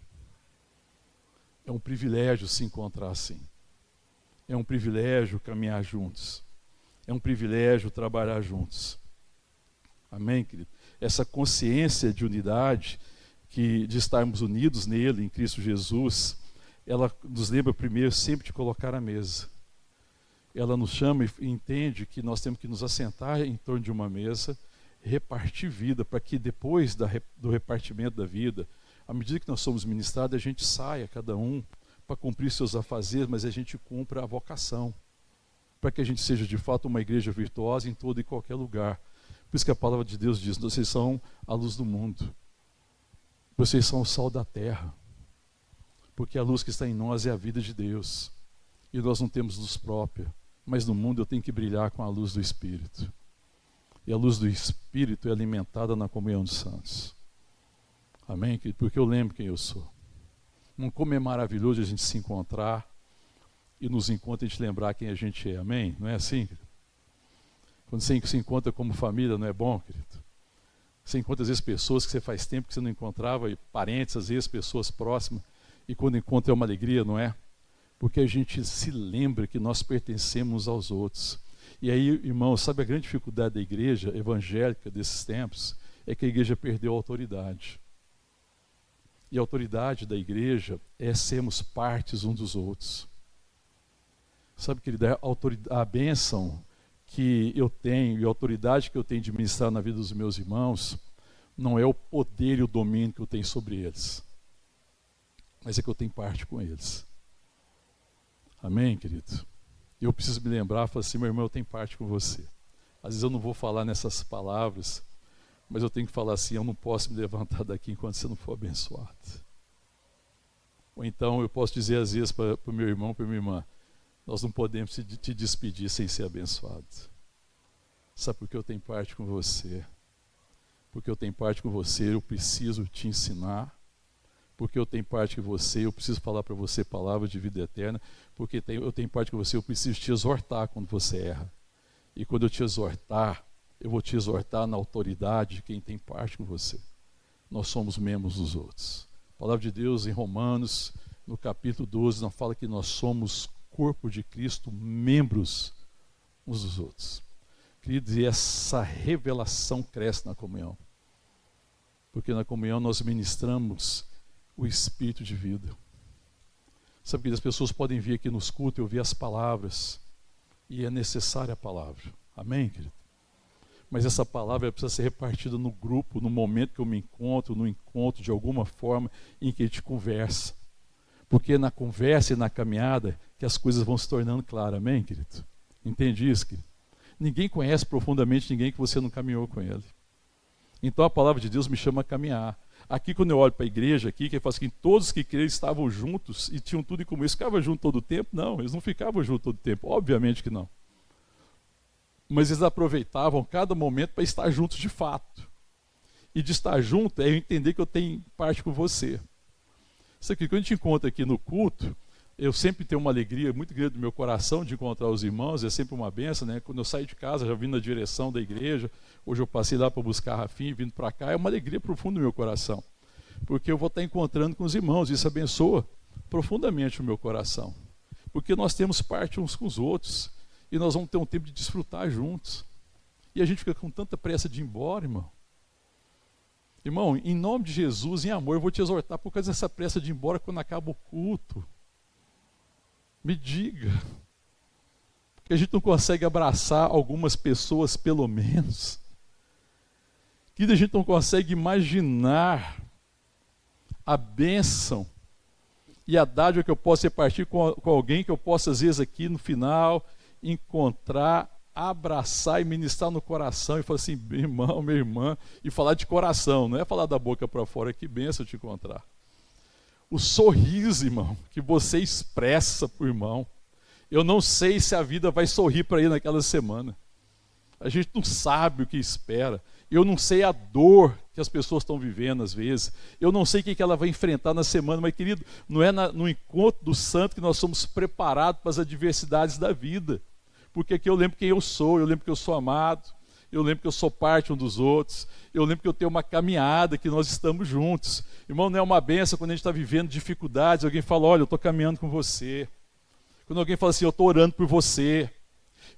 É um privilégio se encontrar assim. É um privilégio caminhar juntos. É um privilégio trabalhar juntos. Amém, querido? Essa consciência de unidade, de estarmos unidos nele, em Cristo Jesus, ela nos lembra primeiro sempre de colocar a mesa. Ela nos chama e entende que nós temos que nos assentar em torno de uma mesa, repartir vida, para que depois do repartimento da vida, à medida que nós somos ministrados, a gente saia, cada um, para cumprir seus afazeres, mas a gente cumpra a vocação, para que a gente seja de fato uma igreja virtuosa em todo e qualquer lugar. Por isso que a palavra de Deus diz: vocês são a luz do mundo, vocês são o sal da terra, porque a luz que está em nós é a vida de Deus, e nós não temos luz própria, mas no mundo eu tenho que brilhar com a luz do Espírito, e a luz do Espírito é alimentada na comunhão dos santos. Amém, querido? Porque eu lembro quem eu sou. Como é maravilhoso a gente se encontrar, e nos encontra a gente lembrar quem a gente é. Amém? Não é assim, querido? Quando você se encontra como família, não é bom, querido? Você encontra às vezes pessoas que você faz tempo que você não encontrava, e parentes, às vezes pessoas próximas, e quando encontra é uma alegria, não é? Porque a gente se lembra que nós pertencemos aos outros. E aí, irmãos, sabe a grande dificuldade da igreja evangélica desses tempos? É que a igreja perdeu a autoridade. E a autoridade da igreja é sermos partes uns dos outros. Sabe, querida, a bênção que eu tenho e a autoridade que eu tenho de ministrar na vida dos meus irmãos não é o poder e o domínio que eu tenho sobre eles, mas é que eu tenho parte com eles. Amém, querido? Eu preciso me lembrar, falar assim: meu irmão, eu tenho parte com você. Às vezes eu não vou falar nessas palavras, mas eu tenho que falar assim: eu não posso me levantar daqui enquanto você não for abençoado. Ou então eu posso dizer às vezes para o meu irmão, para a minha irmã: nós não podemos te despedir sem ser abençoado. Sabe por que eu tenho parte com você? Porque eu tenho parte com você, eu preciso te ensinar. Porque eu tenho parte com você, eu preciso falar para você palavras de vida eterna. Porque eu tenho parte com você, eu preciso te exortar quando você erra. E quando eu te exortar, eu vou te exortar na autoridade de quem tem parte com você. Nós somos membros dos outros. A palavra de Deus em Romanos, no capítulo 12, não fala que nós somos corpo de Cristo, membros uns dos outros. Queridos, e essa revelação cresce na comunhão. Porque na comunhão nós ministramos o Espírito de vida. Sabe que as pessoas podem vir aqui nos cultos e ouvir as palavras, e é necessária a palavra. Amém, querido? Mas essa palavra precisa ser repartida no grupo, no momento que eu me encontro, no encontro de alguma forma em que a gente conversa. Porque na conversa e na caminhada que as coisas vão se tornando claras. Amém, querido? Entende isso, querido? Ninguém conhece profundamente ninguém que você não caminhou com ele. Então a palavra de Deus me chama a caminhar. Aqui quando eu olho para a igreja, aqui, que fala assim, todos que creram estavam juntos e tinham tudo em comum. Eles ficavam juntos todo o tempo? Não, eles não ficavam juntos todo o tempo. Obviamente que não. Mas eles aproveitavam cada momento para estar juntos de fato. E de estar junto é eu entender que eu tenho parte com você. Isso aqui, quando a gente encontra aqui no culto, eu sempre tenho uma alegria muito grande no meu coração de encontrar os irmãos, é sempre uma benção, né? Quando eu saio de casa, já vindo na direção da igreja, hoje eu passei lá para buscar a Rafinha, vindo para cá, é uma alegria profunda no meu coração, porque eu vou estar encontrando com os irmãos, isso abençoa profundamente o meu coração, porque nós temos parte uns com os outros, e nós vamos ter um tempo de desfrutar juntos, e a gente fica com tanta pressa de ir embora, irmão. Irmão, em nome de Jesus, em amor, eu vou te exortar por causa dessa pressa de ir embora quando acaba o culto. Me diga. Porque a gente não consegue abraçar algumas pessoas, pelo menos. Que a gente não consegue imaginar a bênção e a dádiva que eu posso repartir com alguém que eu possa, às vezes, aqui no final, encontrar, abraçar e ministrar no coração e falar assim, meu irmão, minha irmã, e falar de coração, não é falar da boca para fora, que bênção te encontrar. O sorriso, irmão, que você expressa para o irmão, eu não sei se a vida vai sorrir para ele naquela semana. A gente não sabe o que espera. Eu não sei a dor que as pessoas estão vivendo às vezes. Eu não sei o que ela vai enfrentar na semana, mas, querido, não é no encontro do santo que nós somos preparados para as adversidades da vida. Porque aqui eu lembro quem eu sou, eu lembro que eu sou amado, eu lembro que eu sou parte um dos outros, eu lembro que eu tenho uma caminhada, que nós estamos juntos. Irmão, não é uma benção quando a gente está vivendo dificuldades, alguém fala, olha, eu estou caminhando com você. Quando alguém fala assim, eu estou orando por você,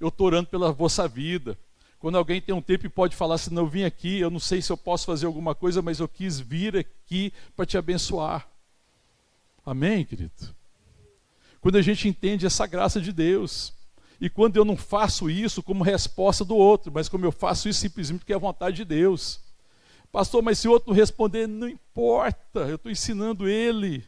eu estou orando pela vossa vida. Quando alguém tem um tempo e pode falar assim, não, eu vim aqui, eu não sei se eu posso fazer alguma coisa, mas eu quis vir aqui para te abençoar. Amém, querido? Quando a gente entende essa graça de Deus, e quando eu não faço isso como resposta do outro, mas como eu faço isso simplesmente porque é a vontade de Deus. Pastor, mas se o outro não responder, não importa, eu estou ensinando ele.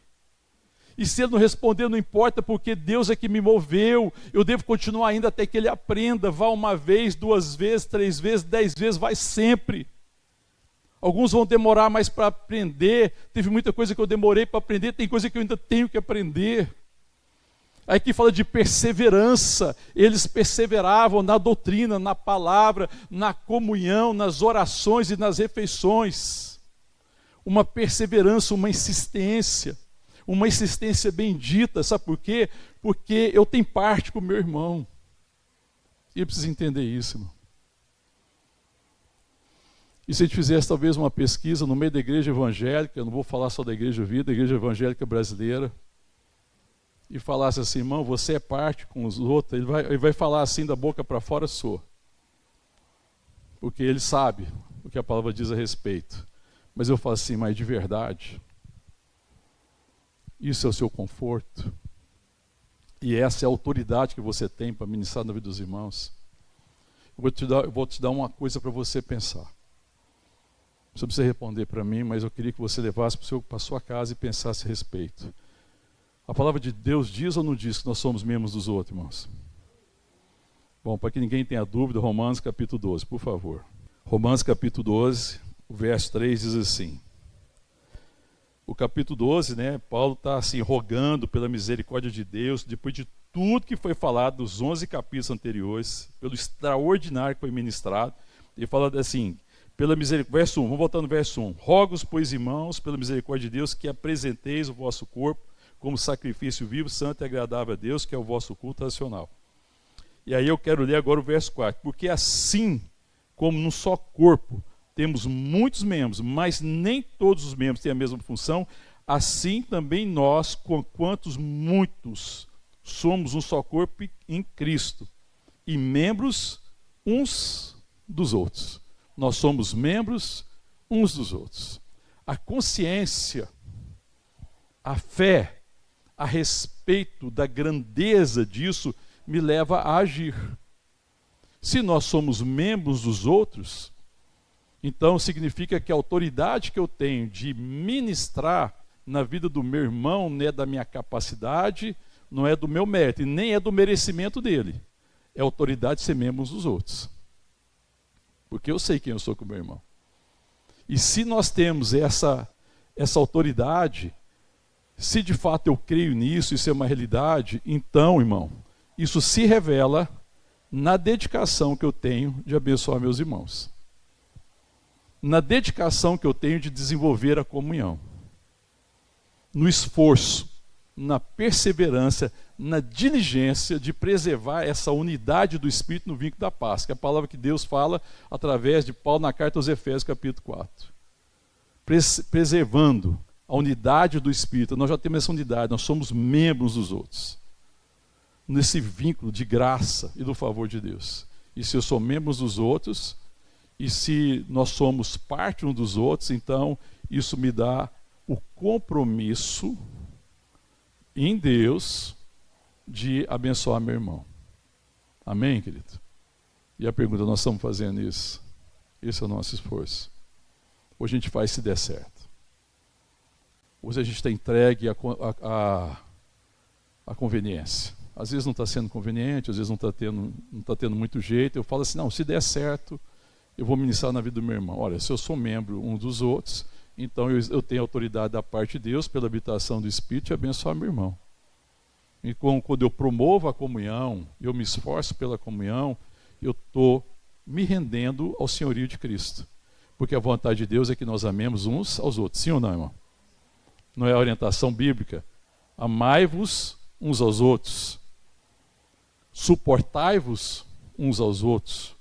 E se ele não responder, não importa, porque Deus é que me moveu, eu devo continuar ainda até que ele aprenda, vá uma vez, 2 vezes, 3 vezes, 10 vezes, vai sempre. Alguns vão demorar mais para aprender, teve muita coisa que eu demorei para aprender, tem coisa que eu ainda tenho que aprender. Aqui fala de perseverança, eles perseveravam na doutrina, na palavra, na comunhão, nas orações e nas refeições. Uma perseverança, uma insistência bendita, sabe por quê? Porque eu tenho parte com o meu irmão. E eu preciso entender isso, irmão. E se a gente fizesse talvez uma pesquisa no meio da igreja evangélica, eu não vou falar só da igreja Vida, da igreja evangélica brasileira, e falasse assim, irmão, você é parte com os outros, ele vai falar assim da boca para fora, sou. Porque ele sabe o que a palavra diz a respeito. Mas eu falo assim, mas de verdade, isso é o seu conforto? E essa é a autoridade que você tem para ministrar na vida dos irmãos? Eu vou te dar uma coisa para você pensar. Não precisa responder para mim, mas eu queria que você levasse para a sua casa e pensasse a respeito. A palavra de Deus diz ou não diz que nós somos membros dos outros, irmãos? Bom, para que ninguém tenha dúvida, Romanos capítulo 12, por favor. Romanos capítulo 12, o verso 3 diz assim. O capítulo 12, né, Paulo está assim, rogando pela misericórdia de Deus, depois de tudo que foi falado dos 11 capítulos anteriores, pelo extraordinário que foi ministrado. Ele fala assim, pela misericórdia, verso 1, vamos voltar no verso 1. Rogo-os, pois, irmãos, pela misericórdia de Deus, que apresenteis o vosso corpo como sacrifício vivo, santo e agradável a Deus, que é o vosso culto racional. E aí eu quero ler agora o verso 4. Porque assim como num só corpo temos muitos membros, mas nem todos os membros têm a mesma função, assim também nós, quantos muitos, somos um só corpo em Cristo, e membros uns dos outros. Nós somos membros uns dos outros. A consciência, a fé a respeito da grandeza disso me leva a agir. Se nós somos membros dos outros, então significa que a autoridade que eu tenho de ministrar na vida do meu irmão não é da minha capacidade, não é do meu mérito, e nem é do merecimento dele. É a autoridade de ser membros dos outros. Porque eu sei quem eu sou com o meu irmão. E se nós temos essa autoridade, se de fato eu creio nisso, isso é uma realidade, então, irmão, isso se revela na dedicação que eu tenho de abençoar meus irmãos. Na dedicação que eu tenho de desenvolver a comunhão. No esforço, na perseverança, na diligência de preservar essa unidade do Espírito no vínculo da paz, que é a palavra que Deus fala através de Paulo na carta aos Efésios, capítulo 4. Preservando a unidade do Espírito, nós já temos essa unidade, nós somos membros dos outros. Nesse vínculo de graça e do favor de Deus. E se eu sou membro dos outros, e se nós somos parte um dos outros, então isso me dá o compromisso em Deus de abençoar meu irmão. Amém, querido? E a pergunta, nós estamos fazendo isso? Esse é o nosso esforço. Hoje a gente faz se der certo. Hoje a gente está entregue à conveniência. Às vezes não está sendo conveniente, às vezes não está tendo muito jeito. Eu falo assim, não, se der certo, eu vou ministrar na vida do meu irmão. Olha, se eu sou membro um dos outros, então eu tenho autoridade da parte de Deus, pela habitação do Espírito, de abençoar meu irmão. E quando eu promovo a comunhão, eu me esforço pela comunhão, eu estou me rendendo ao senhorio de Cristo. Porque a vontade de Deus é que nós amemos uns aos outros. Sim ou não, irmão? Não é a orientação bíblica? Amai-vos uns aos outros. Suportai-vos uns aos outros.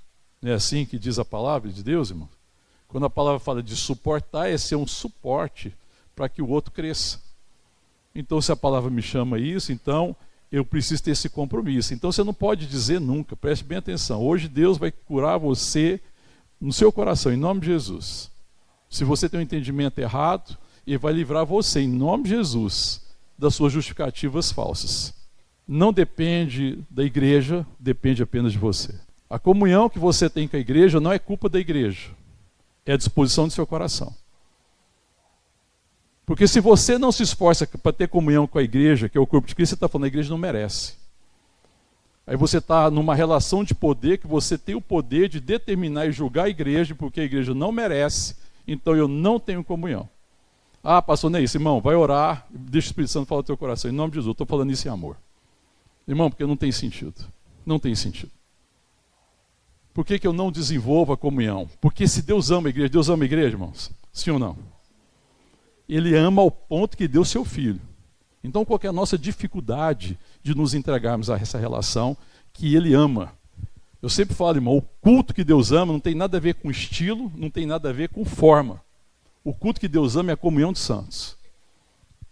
Não é assim que diz a palavra de Deus, irmão? Quando a palavra fala de suportar, é ser um suporte para que o outro cresça. Então, se a palavra me chama isso, então eu preciso ter esse compromisso. Então, você não pode dizer nunca, preste bem atenção. Hoje Deus vai curar você no seu coração, em nome de Jesus. Se você tem um entendimento errado, Ele vai livrar você, em nome de Jesus, das suas justificativas falsas. Não depende da igreja, depende apenas de você. A comunhão que você tem com a igreja não é culpa da igreja, é a disposição do seu coração. Porque se você não se esforça para ter comunhão com a igreja, que é o corpo de Cristo, você está falando, a igreja não merece. Aí você está numa relação de poder, que você tem o poder de determinar e julgar a igreja, porque a igreja não merece, então eu não tenho comunhão. Ah, pastor, não é isso, irmão, vai orar, deixa o Espírito Santo falar do teu coração, em nome de Jesus, eu estou falando isso em amor. Irmão, porque não tem sentido, não tem sentido. Por que eu não desenvolvo a comunhão? Porque se Deus ama a igreja, irmãos, sim ou não? Ele ama ao ponto que deu seu filho. Então, qual que é a nossa dificuldade de nos entregarmos a essa relação que Ele ama? Eu sempre falo, irmão, o culto que Deus ama não tem nada a ver com estilo, não tem nada a ver com forma. O culto que Deus ama é a comunhão dos santos.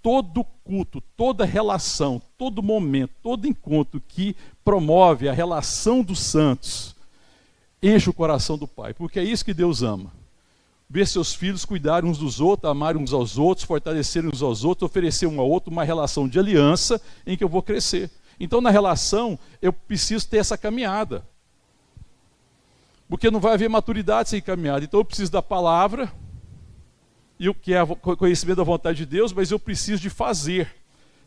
Todo culto, toda relação, todo momento, todo encontro que promove a relação dos santos, enche o coração do Pai, porque é isso que Deus ama. Ver seus filhos cuidarem uns dos outros, amarem uns aos outros, fortalecerem uns aos outros, oferecer um ao outro uma relação de aliança em que eu vou crescer. Então, na relação, eu preciso ter essa caminhada. Porque não vai haver maturidade sem caminhada. Então, eu preciso da palavra, e o que é o conhecimento da vontade de Deus, mas eu preciso de fazer.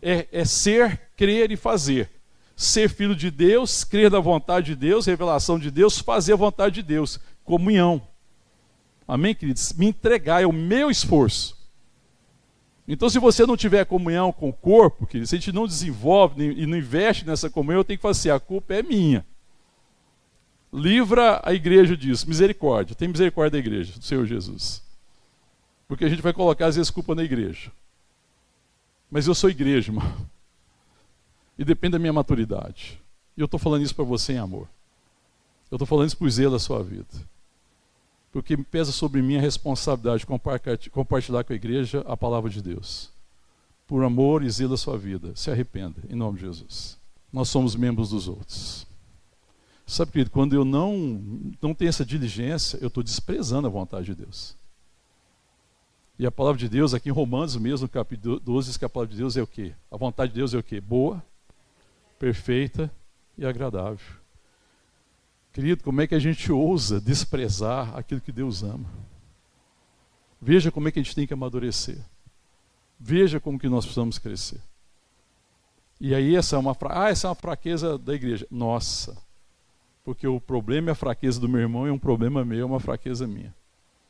É ser, crer e fazer. Ser filho de Deus, crer na vontade de Deus, revelação de Deus, fazer a vontade de Deus. Comunhão. Amém, queridos? Me entregar é o meu esforço. Então, se você não tiver comunhão com o corpo, queridos, se a gente não desenvolve e não investe nessa comunhão, eu tenho que fazer assim, a culpa é minha. Livra a igreja disso, misericórdia. Tem misericórdia da igreja, do Senhor Jesus. Porque a gente vai colocar, às vezes, culpa na igreja. Mas eu sou igreja, irmão. E depende da minha maturidade. E eu estou falando isso para você em amor. Eu estou falando isso por zelo da sua vida. Porque pesa sobre mim a responsabilidade de compartilhar com a igreja a palavra de Deus. Por amor e zelo da sua vida. Se arrependa, em nome de Jesus. Nós somos membros dos outros. Sabe, querido, quando eu não tenho essa diligência, eu estou desprezando a vontade de Deus. E a palavra de Deus, aqui em Romanos mesmo, capítulo 12, diz que a palavra de Deus é o quê? A vontade de Deus é o quê? Boa, perfeita e agradável. Querido, como é que a gente ousa desprezar aquilo que Deus ama? Veja como é que a gente tem que amadurecer. Veja como que nós precisamos crescer. E aí essa é uma fraqueza da igreja. Nossa, porque o problema e a fraqueza do meu irmão é um problema meu, é uma fraqueza minha.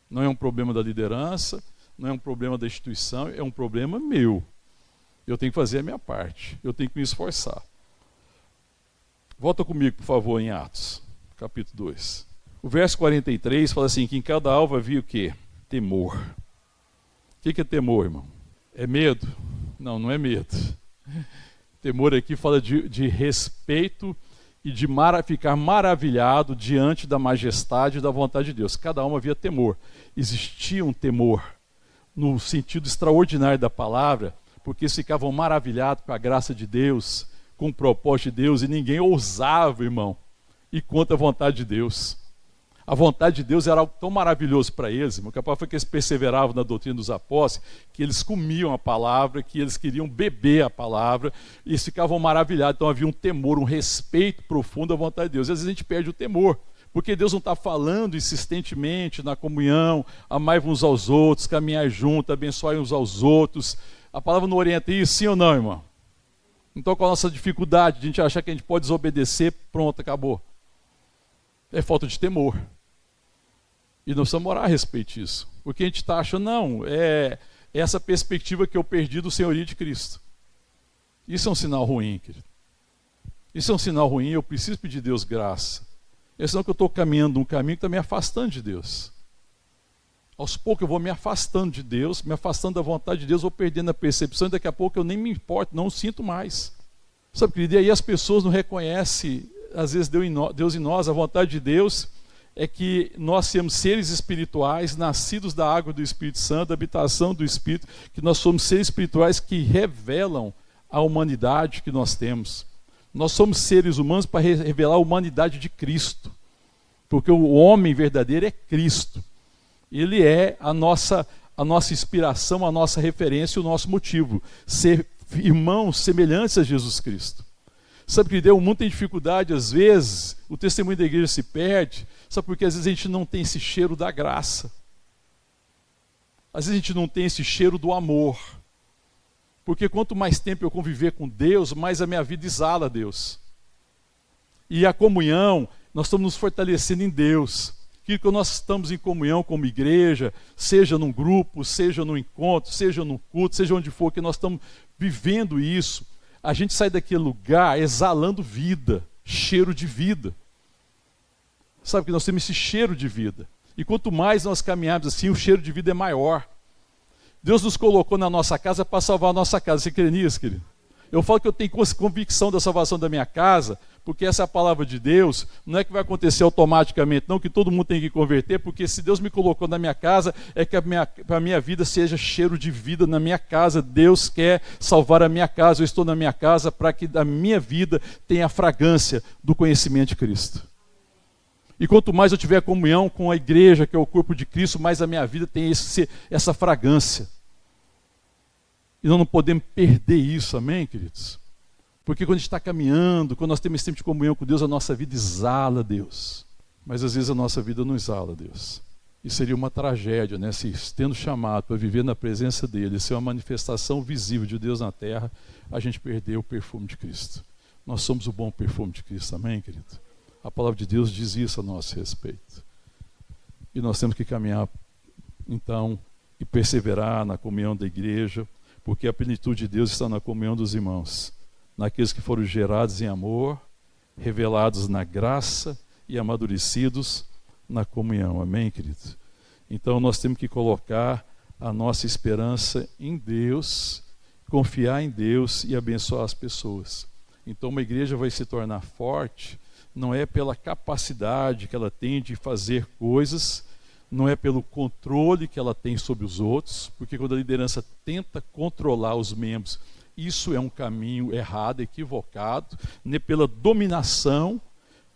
Não é um problema da liderança, não é um problema da instituição, é um problema meu. Eu tenho que fazer a minha parte, eu tenho que me esforçar. Volta comigo, por favor, em Atos, capítulo 2. O verso 43 fala assim, que em cada alvo havia o quê? Temor. O que é temor, irmão? É medo? Não, não é medo. Temor aqui fala de respeito e de ficar maravilhado diante da majestade e da vontade de Deus. Cada alma havia temor. Existia um temor no sentido extraordinário da palavra, porque eles ficavam maravilhados com a graça de Deus, com o propósito de Deus, e ninguém ousava, irmão, ir contra a vontade de Deus. A vontade de Deus era algo tão maravilhoso para eles, irmão, que a palavra foi que eles perseveravam na doutrina dos apóstolos, que eles comiam a palavra, que eles queriam beber a palavra, e eles ficavam maravilhados. Então havia um temor, um respeito profundo à vontade de Deus. E às vezes a gente perde o temor, porque Deus não está falando insistentemente na comunhão, amai uns aos outros, caminhar junto, abençoai uns aos outros. A palavra não orienta isso, sim ou não, irmão? Então, com a nossa dificuldade de a gente achar que a gente pode desobedecer, pronto, acabou. É falta de temor. E nós precisamos orar a respeito disso. Porque a gente está achando, não, é essa perspectiva que eu perdi do senhorio de Cristo. Isso é um sinal ruim, querido. Isso é um sinal ruim, eu preciso pedir a Deus graça. É sinal que eu estou caminhando um caminho que está me afastando de Deus. Aos poucos eu vou me afastando de Deus, me afastando da vontade de Deus, vou perdendo a percepção e daqui a pouco eu nem me importo, não sinto mais. Sabe, querido, e aí as pessoas não reconhecem, às vezes, Deus em nós, a vontade de Deus, é que nós somos seres espirituais, nascidos da água do Espírito Santo, da habitação do Espírito, que nós somos seres espirituais que revelam a humanidade que nós temos. Nós somos seres humanos para revelar a humanidade de Cristo, porque o homem verdadeiro é Cristo. Ele é a nossa inspiração, a nossa referência, o nosso motivo. Ser irmãos semelhantes a Jesus Cristo. Sabe que o mundo tem dificuldade, às vezes, o testemunho da igreja se perde, sabe porque às vezes a gente não tem esse cheiro da graça. Às vezes a gente não tem esse cheiro do amor. Porque quanto mais tempo eu conviver com Deus, mais a minha vida exala a Deus. E a comunhão, nós estamos nos fortalecendo em Deus. Que nós estamos em comunhão como igreja, seja num grupo, seja num encontro, seja num culto, seja onde for, que nós estamos vivendo isso. A gente sai daquele lugar exalando vida, cheiro de vida. Sabe que nós temos esse cheiro de vida. E quanto mais nós caminharmos assim, o cheiro de vida é maior. Deus nos colocou na nossa casa para salvar a nossa casa. Você crê nisso, querido? Eu falo que eu tenho convicção da salvação da minha casa, porque essa é a palavra de Deus. Não é que vai acontecer automaticamente, não, que todo mundo tem que converter, porque se Deus me colocou na minha casa, é que a minha vida seja cheiro de vida na minha casa. Deus quer salvar a minha casa. Eu estou na minha casa para que a minha vida tenha a fragrância do conhecimento de Cristo. E quanto mais eu tiver comunhão com a igreja, que é o corpo de Cristo, mais a minha vida tem essa fragrância. E nós não podemos perder isso, amém, queridos? Porque quando a gente está caminhando, quando nós temos esse tempo de comunhão com Deus, a nossa vida exala Deus. Mas às vezes a nossa vida não exala Deus. E seria uma tragédia, né? Se tendo chamado para viver na presença dEle, ser uma manifestação visível de Deus na terra, a gente perder o perfume de Cristo. Nós somos o bom perfume de Cristo, amém, querido? A palavra de Deus diz isso a nosso respeito. E nós temos que caminhar, então, e perseverar na comunhão da igreja, porque a plenitude de Deus está na comunhão dos irmãos, naqueles que foram gerados em amor, revelados na graça e amadurecidos na comunhão. Amém, querido? Então nós temos que colocar a nossa esperança em Deus, confiar em Deus e abençoar as pessoas. Então uma igreja vai se tornar forte, não é pela capacidade que ela tem de fazer coisas, não é pelo controle que ela tem sobre os outros, porque quando a liderança tenta controlar os membros, isso é um caminho errado, equivocado, nem pela dominação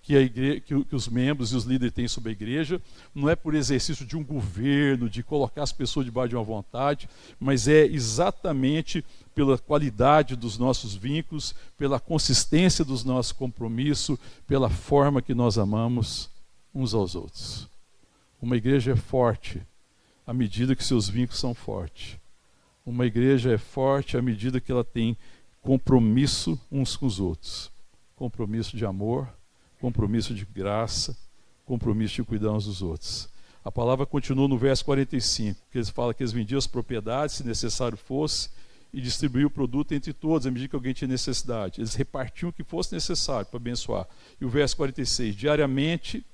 que os membros e os líderes têm sobre a igreja, não é por exercício de um governo, de colocar as pessoas debaixo de uma vontade, mas é exatamente pela qualidade dos nossos vínculos, pela consistência dos nossos compromissos, pela forma que nós amamos uns aos outros. Uma igreja é forte à medida que seus vínculos são fortes. Uma igreja é forte à medida que ela tem compromisso uns com os outros. Compromisso de amor, compromisso de graça, compromisso de cuidar uns dos outros. A palavra continua no verso 45, que eles falam que eles vendiam as propriedades, se necessário fosse, e distribuíam o produto entre todos, à medida que alguém tinha necessidade. Eles repartiam o que fosse necessário para abençoar. E o verso 46, diariamente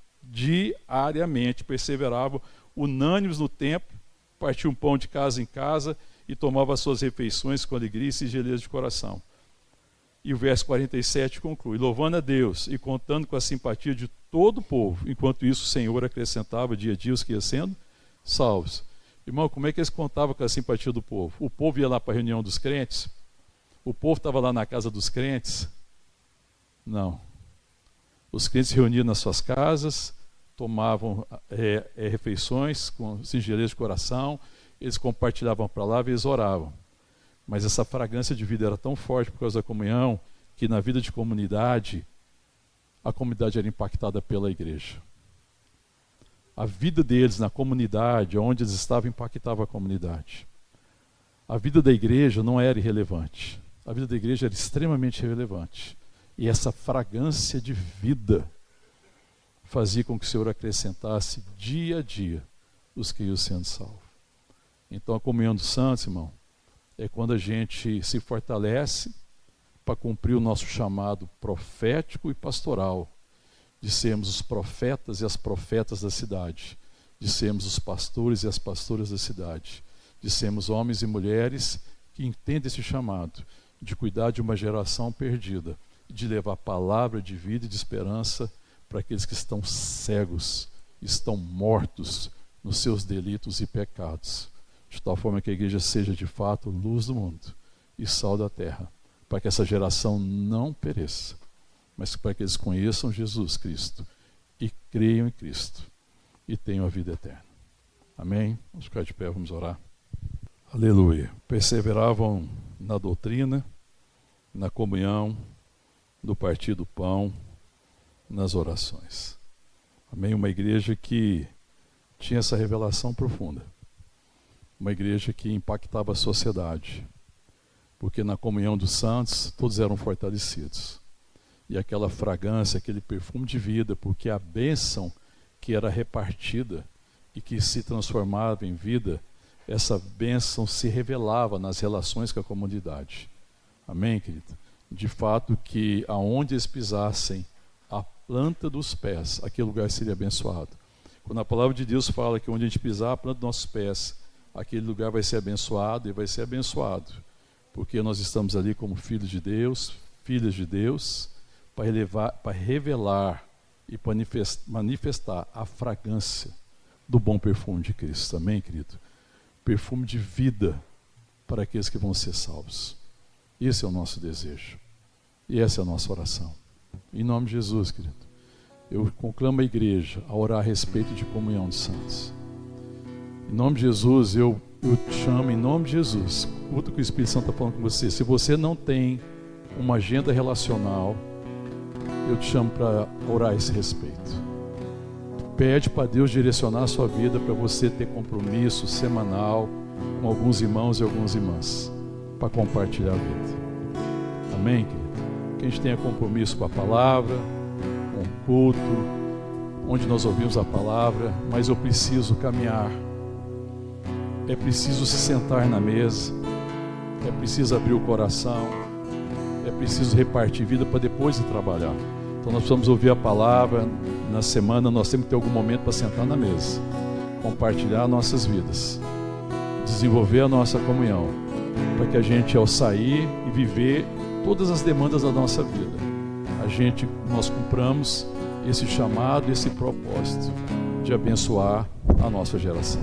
perseveravam unânimes no templo, partiam pão de casa em casa e tomavam as suas refeições com alegria e singeleza de coração. E o verso 47 conclui, louvando a Deus e contando com a simpatia de todo o povo, enquanto isso o Senhor acrescentava dia a dia os que iam sendo salvos. Irmão, como é que eles contavam com a simpatia do povo? O povo ia lá para a reunião dos crentes? O povo estava lá na casa dos crentes? Não. Os crentes se reuniam nas suas casas, tomavam refeições com singeleza de coração, eles compartilhavam a palavra e eles oravam. Mas essa fragrância de vida era tão forte por causa da comunhão, que na vida de comunidade, a comunidade era impactada pela igreja. A vida deles na comunidade, onde eles estavam, impactava a comunidade. A vida da igreja não era irrelevante. A vida da igreja era extremamente relevante. E essa fragrância de vida fazia com que o Senhor acrescentasse dia a dia os que iam sendo salvos. Então a comunhão dos santos, irmão, é quando a gente se fortalece para cumprir o nosso chamado profético e pastoral, de sermos os profetas e as profetas da cidade, de sermos os pastores e as pastoras da cidade, de sermos homens e mulheres que entendem esse chamado, de cuidar de uma geração perdida, de levar palavra de vida e de esperança para aqueles que estão cegos estão mortos nos seus delitos e pecados, de tal forma que a igreja seja de fato luz do mundo e sal da terra, para que essa geração não pereça, mas para que eles conheçam Jesus Cristo e creiam em Cristo e tenham a vida eterna. Amém? Vamos ficar de pé, vamos orar. Aleluia. Perseveravam na doutrina, na comunhão, no partir do pão, nas orações. Amém? Uma igreja que tinha essa revelação profunda. Uma igreja que impactava a sociedade. Porque na comunhão dos santos, todos eram fortalecidos. E aquela fragrância, aquele perfume de vida, porque a bênção que era repartida e que se transformava em vida, essa bênção se revelava nas relações com a comunidade. Amém, querido? De fato que aonde eles pisassem a planta dos pés, aquele lugar seria abençoado. Quando a palavra de Deus fala que onde a gente pisar a planta dos nossos pés, aquele lugar vai ser abençoado, e vai ser abençoado, porque nós estamos ali como filhos de Deus, filhas de Deus, para revelar e manifestar a fragrância do bom perfume de Cristo. Amém, querido? Perfume de vida para aqueles que vão ser salvos. Esse é o nosso desejo. E essa é a nossa oração. Em nome de Jesus, querido, eu conclamo a igreja a orar a respeito de comunhão de santos. Em nome de Jesus, eu te chamo, em nome de Jesus, escuta o que o Espírito Santo está falando com você. Se você não tem uma agenda relacional, eu te chamo para orar a esse respeito. Pede para Deus direcionar a sua vida para você ter compromisso semanal com alguns irmãos e algumas irmãs para compartilhar a vida. Amém, querido? Que a gente tenha compromisso com a palavra, com o culto, onde nós ouvimos a palavra, mas eu preciso caminhar. É preciso se sentar na mesa, é preciso abrir o coração, é preciso repartir vida para depois ir trabalhar. Então nós precisamos ouvir a palavra, na semana nós temos que ter algum momento para sentar na mesa, compartilhar nossas vidas, desenvolver a nossa comunhão, para que a gente, ao sair e viver todas as demandas da nossa vida, nós cumpramos esse chamado, esse propósito de abençoar a nossa geração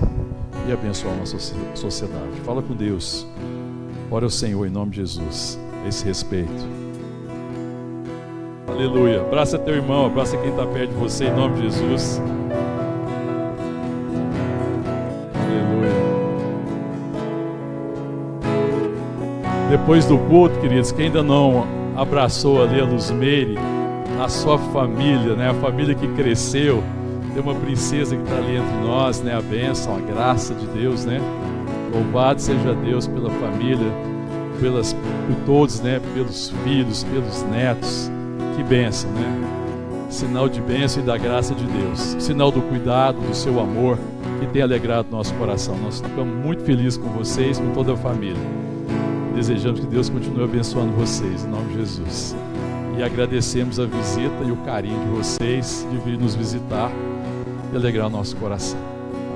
e abençoar a nossa sociedade. Fala com Deus, ora ao Senhor em nome de Jesus, a esse respeito. Aleluia. Abraça teu irmão, abraça quem está perto de você em nome de Jesus. Aleluia. Depois do culto, queridos, quem ainda não abraçou ali a Luzmeire, a sua família, né? A família que cresceu, tem uma princesa que está ali entre nós, né? A bênção, a graça de Deus, né? Louvado seja Deus pela família, por todos, né? Pelos filhos, pelos netos. Que bênção, né? Sinal de bênção e da graça de Deus. Sinal do cuidado, do seu amor, que tem alegrado nosso coração. Nós ficamos muito felizes com vocês, com toda a família. Desejamos que Deus continue abençoando vocês, em nome de Jesus. E agradecemos a visita e o carinho de vocês, de vir nos visitar e alegrar o nosso coração.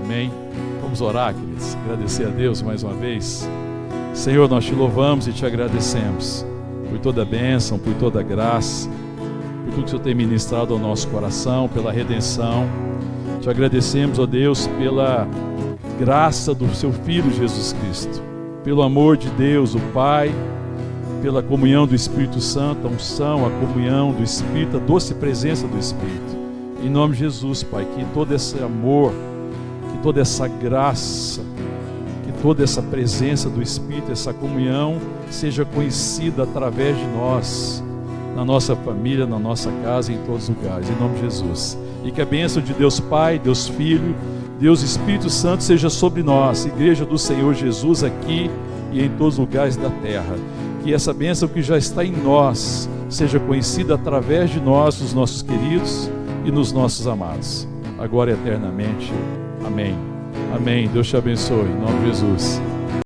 Amém? Vamos orar, queridos. Agradecer a Deus mais uma vez. Senhor, nós te louvamos e te agradecemos por toda a bênção, por toda a graça, por tudo que o Senhor tem ministrado ao nosso coração, pela redenção. Te agradecemos, ó Deus, pela graça do seu Filho Jesus Cristo, pelo amor de Deus, o Pai, pela comunhão do Espírito Santo, a unção, a comunhão do Espírito, a doce presença do Espírito. Em nome de Jesus, Pai, que todo esse amor, que toda essa graça, que toda essa presença do Espírito, essa comunhão, seja conhecida através de nós, na nossa família, na nossa casa, em todos os lugares, em nome de Jesus. E que a bênção de Deus Pai, Deus Filho, Deus Espírito Santo seja sobre nós, Igreja do Senhor Jesus, aqui e em todos os lugares da terra. Que essa bênção que já está em nós seja conhecida através de nós, dos nossos queridos e nos nossos amados, agora e eternamente. Amém. Amém. Deus te abençoe, em nome de Jesus.